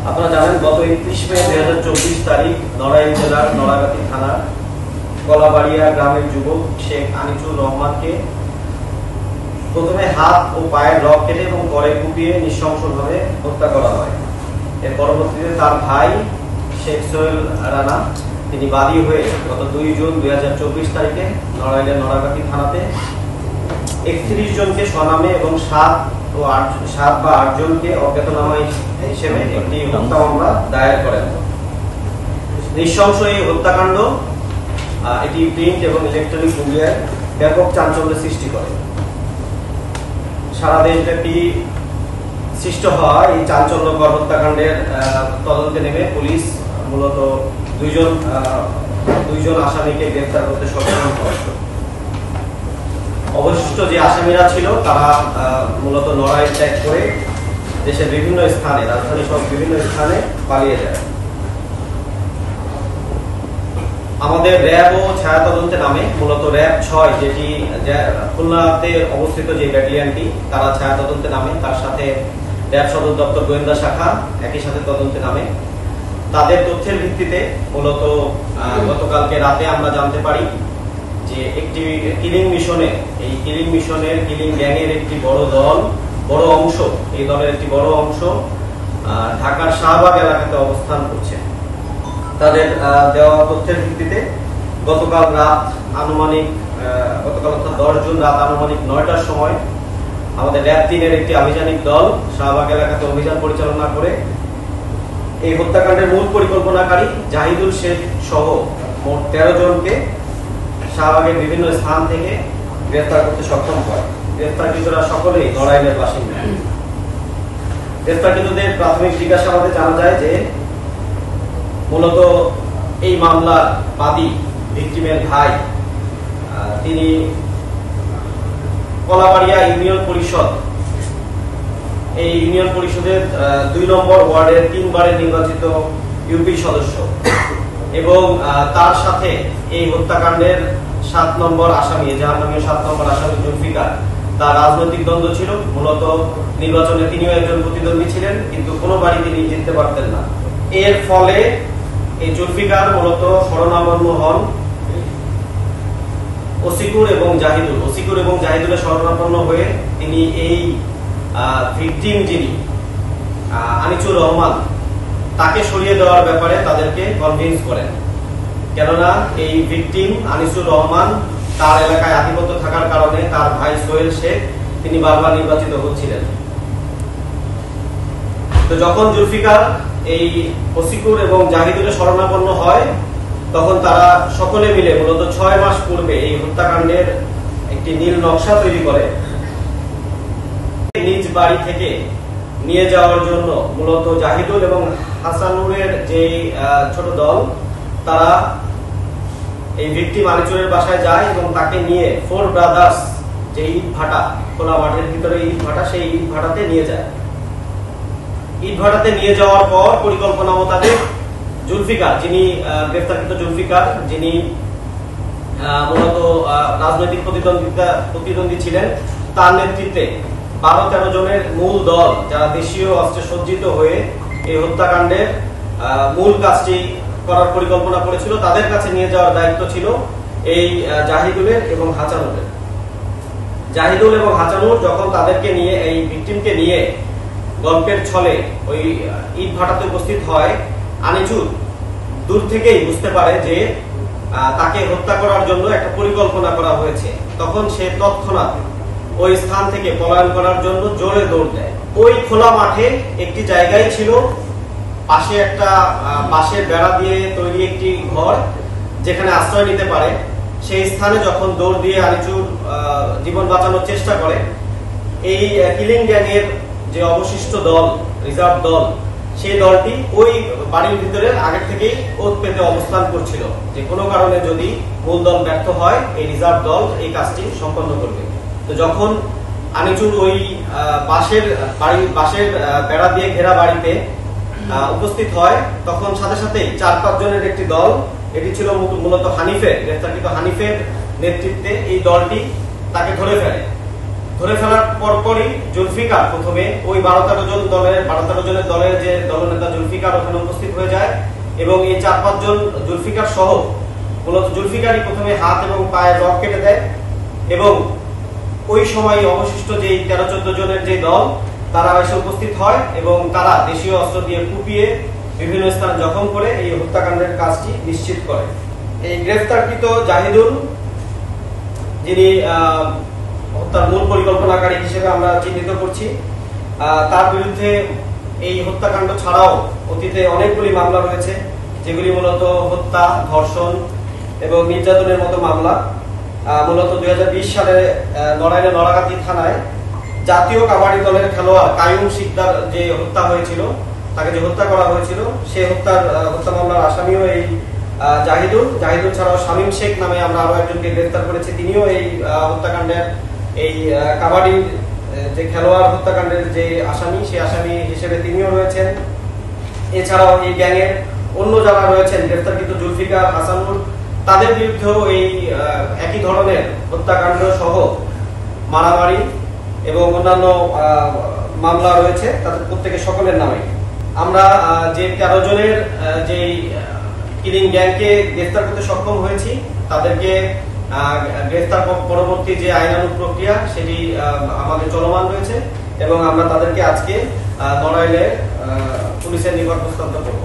আপনারা জানেন গত 31 মে 2024 তারিখ নড়াইল জেলার নড়াগাতি থানার কলাবাড়িয়া গ্রামের যুবক শেখ আনিসুর রহমানকে প্রথমে হাত ও পায়ের নখ কেটে এবং পরে কুপিয়ে নৃশংসভাবে হত্যা করা হয়। এর পরবর্তীতে তার ভাই শেখ সোহেল রানা তিনি বাদী হয়ে গত 2 জুন 2024 তারিখে নড়াইলের নড়াগাতি থানাতে 31 জনকে স্বনামে এবং 7 বা 8 জনকে অজ্ঞাতনামা হিসেবে একটি হত্যা মামলা দায়ের করেন। নৃশংস এই হত্যাকাণ্ড এটি প্রিন্ট এবং ইলেকট্রনিক মিডিয়ায় ব্যাপক চাঞ্চল্যের সৃষ্টি করে। সারা দেশব্যাপী সৃষ্ট হওয়া এই চাঞ্চল্যকর হত্যাকাণ্ডের তদন্তে নেমে পুলিশ মূলত দুইজন আসামিকে গ্রেফতার করতে সক্ষম হয়। অবশিষ্ট যে আসামিরা ছিল তারা মূলত নড়াইল ত্যাগ করে দেশের বিভিন্ন স্থানে, রাজধানী সহ বিভিন্ন স্থানে পালিয়ে যায়। আমাদের র্যাব ও ছায়া তদন্তে নামে মূলত র্যাব 6 যেটি খুলনাতে অবস্থিত যে ব্যাটালিয়নটি তারা ছায়া তদন্তে নামে, তার সাথে র্যাব সদর দপ্তর গোয়েন্দা শাখা একই সাথে তদন্তে নামে। তাদের তথ্যের ভিত্তিতে মূলত গতকালকে রাতে আমরা জানতে পারি যে একটি কিলিং মিশনে, এই কিলিং মিশনের কিলিং গ্যাংয়ের একটি বড় অংশ, এই দলের একটি বড় অংশ ঢাকার শাহবাগ এলাকাতে অবস্থান করছে। তাদের দেওয়া তথ্যের ভিত্তিতে গতকাল অর্থাৎ 10 জুন রাত আনুমানিক 9টার সময় আমাদের র্যাব 3-এর একটি আভিযানিক দল শাহবাগ এলাকাতে অভিযান পরিচালনা করে এই হত্যাকাণ্ডের মূল পরিকল্পনাকারী জাহিদুল শেখ সহ মোট 13 জনকে শাহবাগের বিভিন্ন স্থান থেকে গ্রেফতার করতে সক্ষম হয়। গ্রেফতারকৃতরা সকলেই নড়াইলের বাসিন্দা। গ্রেফতারকৃতদের প্রাথমিক জিজ্ঞাসাবাদে জানা যায় যে মূলত এই মামলার বাদী ভিকটিমের ভাই তিনি কলাবাড়িয়া ইউনিয়ন পরিষদ, এই ইউনিয়ন পরিষদের 2 নম্বর ওয়ার্ডের 3 বারের নির্বাচিত ইউপি সদস্য এবং তার সাথে এই হত্যাকাণ্ডের 7 নম্বর আসামি, যার নামে 7 নম্বর আসামি জুলফিকার, তার রাজনৈতিক দ্বন্দ্ব ছিল। মূলত নির্বাচনে তিনিও একজন প্রতিদ্বন্দ্বী ছিলেন, কিন্তু কোনোবারই তিনি জিততে পারতেন না। এর ফলে এই জুলফিকার মূলত শরণাপন্ন হন ওসিকুর এবং জাহিদুলের শরণাপন্ন হয়ে তিনি এই ভিকটিম যিনি আনিসুর রহমান তাকে সরিয়ে দেওয়ার ব্যাপারে তাদেরকে কনভিন্স করেন। কেননা এই ভিকটিম আনিসুর রহমান তার এলাকায় আধিপত্য থাকার কারণে তার ভাই সোহেল শেখ তিনি বারবার নির্বাচিত হচ্ছিলেন। তো যখন জুলফিকার এই ওসিকুর এবং জাহিদুলের শরণাপন্ন হয় তখন তারা সকলে মিলে মূলত 6 মাস পূর্বে এই হত্যাকাণ্ডের একটি নীল নকশা তৈরি করে নিজ বাড়ি থেকে নিয়ে যাওয়ার জন্য মূলত জাহিদুল এবং হাসানুরের যে ছোট দল তারা এই ভিকটিম আনিসুরের বাসায় যায় এবং তাকে নিয়ে 4 ব্রাদার্স যে ইট ভাটা, খোলা মাঠের ভিতরে ইট ভাটা, সেই ইট ভাটাতে নিয়ে যায়। ইট ভাটাতে নিয়ে যাওয়ার পর পরিকল্পনা মোতাবেক জুলফিকার, যিনি গ্রেফতারকৃত জুলফিকার, যিনি মূলত রাজনৈতিক প্রতিদ্বন্দ্বী ছিলেন, তার নেতৃত্বে 12-13 জনের মূল দল যারা দেশীয় অস্ত্রে সজ্জিত হয়ে এই হত্যাকাণ্ডের মূল কাজটি করার পরিকল্পনা করেছিল। তাদের কাছে নিয়ে যাওয়ার দায়িত্ব ছিল এই জাহিদুলের এবং হাসানুরের। জাহিদুল এবং হাসানুর যখন তাদেরকে নিয়ে, এই ভিকটিমকে নিয়ে গল্পের ছলে ওই ইট ভাটাতে উপস্থিত হয়, আনিসুর দূর থেকেই বুঝতে পারে যে তাকে হত্যা করার জন্য একটা পরিকল্পনা করা হয়েছে। তখন সে তৎক্ষণাৎ ওই স্থান থেকে পলায়ন করার জন্য জোরে দৌড় দেয়। ওই খোলা মাঠে একটি জায়গায় ছিল পাশে একটা বাঁশের বেড়া দিয়ে তৈরি একটি ঘর, যেখানে আশ্রয় নিতে পারে। সেই স্থানে যখন দৌড় দিয়ে আনিসুর জীবন বাঁচানোর চেষ্টা করে, এই কিলিং গ্যাংয়ের যে অবশিষ্ট দল, রিজার্ভ দল, সেই দলটি ওই বাড়ির ভিতরে আগে থেকেই ওত পেতে অবস্থান করছিল যে কোনো কারণে যদি মূল দল ব্যর্থ হয় এই রিজার্ভ দল এই কাজটি সম্পন্ন করবে। তো যখন আনিসুর ওই বাঁশের বেড়া দিয়ে ঘেরা বাড়িতে উপস্থিত হয় তখন সাথে সাথেই 4-5 জনের একটি দল, এটি ছিল মূলত গ্রেফতারকৃত হানিফের নেতৃত্বে এই দলটি তাকে ধরে ফেলে ধরে ফেলার পরপরই জুলফিকার প্রথমে ওই 12-13 জনের দলের যে দলনেতা জুলফিকার ওখানে উপস্থিত হয়ে যায় এবং এই 4-5 জন জুলফিকার সহ মূলত জুলফিকারই প্রথমে হাত এবং পায়ের রক কেটে দেয় এবং ওই সময় অবশিষ্ট যে 13-14 জনের যে দল তারা এসে উপস্থিত হয় এবং তারা দেশীয় অস্ত্র দিয়ে কুপিয়ে বিভিন্ন স্থানে জখম করে এই হত্যাকাণ্ডের কাজটি নিশ্চিত করে। এই গ্রেফতারকৃত জাহিদুল, যিনি হত্যার মূল পরিকল্পনাকারী হিসেবে আমরা চিহ্নিত করছি, তার বিরুদ্ধে এই হত্যাকাণ্ড ছাড়াও অতীতে অনেকগুলি মামলা রয়েছে, যেগুলি মূলত হত্যা, ধর্ষণ এবং নির্যাতনের মতো মামলা। মূলত 2020 সালে নড়াইলের নড়াগাতি থানায় জাতীয় কাবাডি দলের খেলোয়াড় কায়ুম শিকদার যে হত্যা হয়েছিল, তাকে যে হত্যা করা হয়েছিল, সেই হত্যা মামলার আসামিও এই জাহিদুল ছাড়াও শামীম শেখ নামে আমরা আরো একজনকে গ্রেফতার করেছি। তিনিও এই হত্যাকাণ্ডের এই কাবাডি যে খেলোয়াড় হত্যাকাণ্ডের যে আসামি, সেই আসামি হিসেবে তিনিও রয়েছেন। এছাড়াও এই গ্যাংয়ের অন্য যারা রয়েছেন গ্রেফতারকৃত জুলফিকার, হাসানুর, তাদের বিরুদ্ধেও এই একই ধরনের হত্যাকাণ্ড সহ মারামারি এবং অন্যান্য মামলা রয়েছে, তাদের প্রত্যেকের সকলের নামে। আমরা যে 13 জনের যে কিলিং গ্যাংকে গ্রেফতার করতে সক্ষম হয়েছি, তাদেরকে গ্রেফতার পরবর্তী যে আইনানুগ প্রক্রিয়া সেটি আমাদের চলমান রয়েছে এবং আমরা তাদেরকে আজকে নড়াইলে পুলিশের নিকট হস্তান্তর করব।